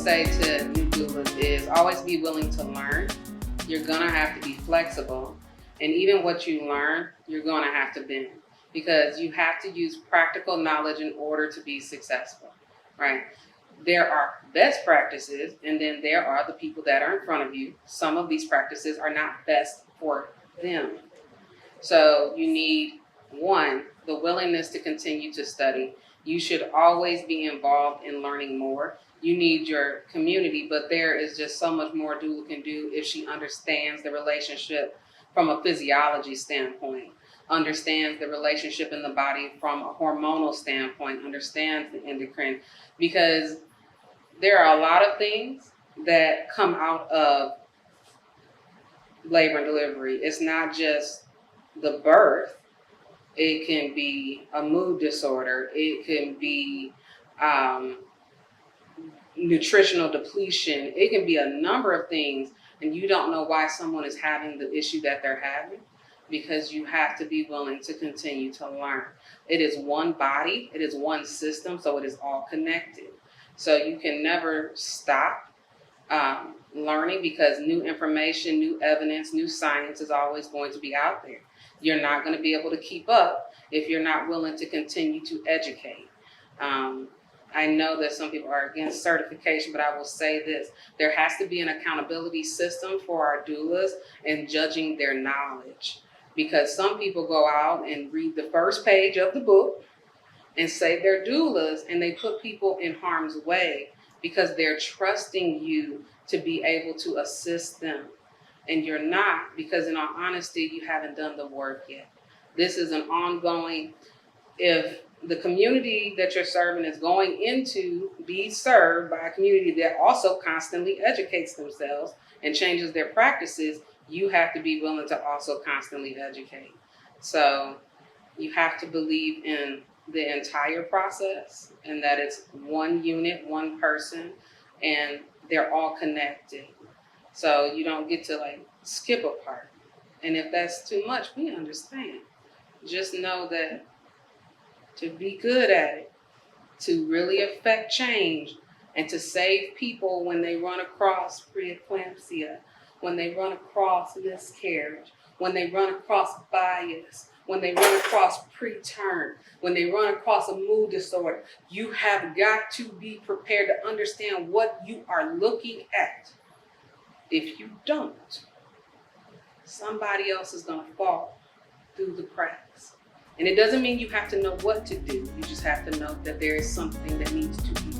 say to new doulas is always be willing to learn. You're gonna have to be flexible. And even what you learn, you're gonna have to bend, because you have to use practical knowledge in order to be successful, right? There are best practices, and then there are the people that are in front of you. Some of these practices are not best for them. So you need, one, the willingness to continue to study. You should always be involved in learning more. You need your community, but there is just so much more doula can do if she understands the relationship from a physiology standpoint, understands the relationship in the body from a hormonal standpoint, understands the endocrine, because there are a lot of things that come out of labor and delivery. It's not just the birth. It can be a mood disorder. It can be nutritional depletion. It can be a number of things, and you don't know why someone is having the issue that they're having, because you have to be willing to continue to learn. It is one body. It is one system, so it is all connected. So you can never stop learning, because new information, new evidence, new science is always going to be out there. You're not going to be able to keep up if you're not willing to continue to educate. I know that some people are against certification, but I will say this. There has to be an accountability system for our doulas in judging their knowledge, because some people go out and read the first page of the book and say they're doulas, and they put people in harm's way because they're trusting you to be able to assist them. And you're not, because in all honesty, you haven't done the work yet. This is an ongoing, if the community that you're serving is going into be served by a community that also constantly educates themselves and changes their practices, you have to be willing to also constantly educate. So you have to believe in the entire process, and that it's one unit, one person, and they're all connected. So you don't get to like skip a part. And if that's too much, we understand. Just know that to be good at it, to really affect change, and to save people when they run across preeclampsia, when they run across miscarriage, when they run across bias, when they run across preterm, when they run across a mood disorder, you have got to be prepared to understand what you are looking at. If you don't, somebody else is going to fall through the cracks. And it doesn't mean you have to know what to do. You just have to know that there is something that needs to be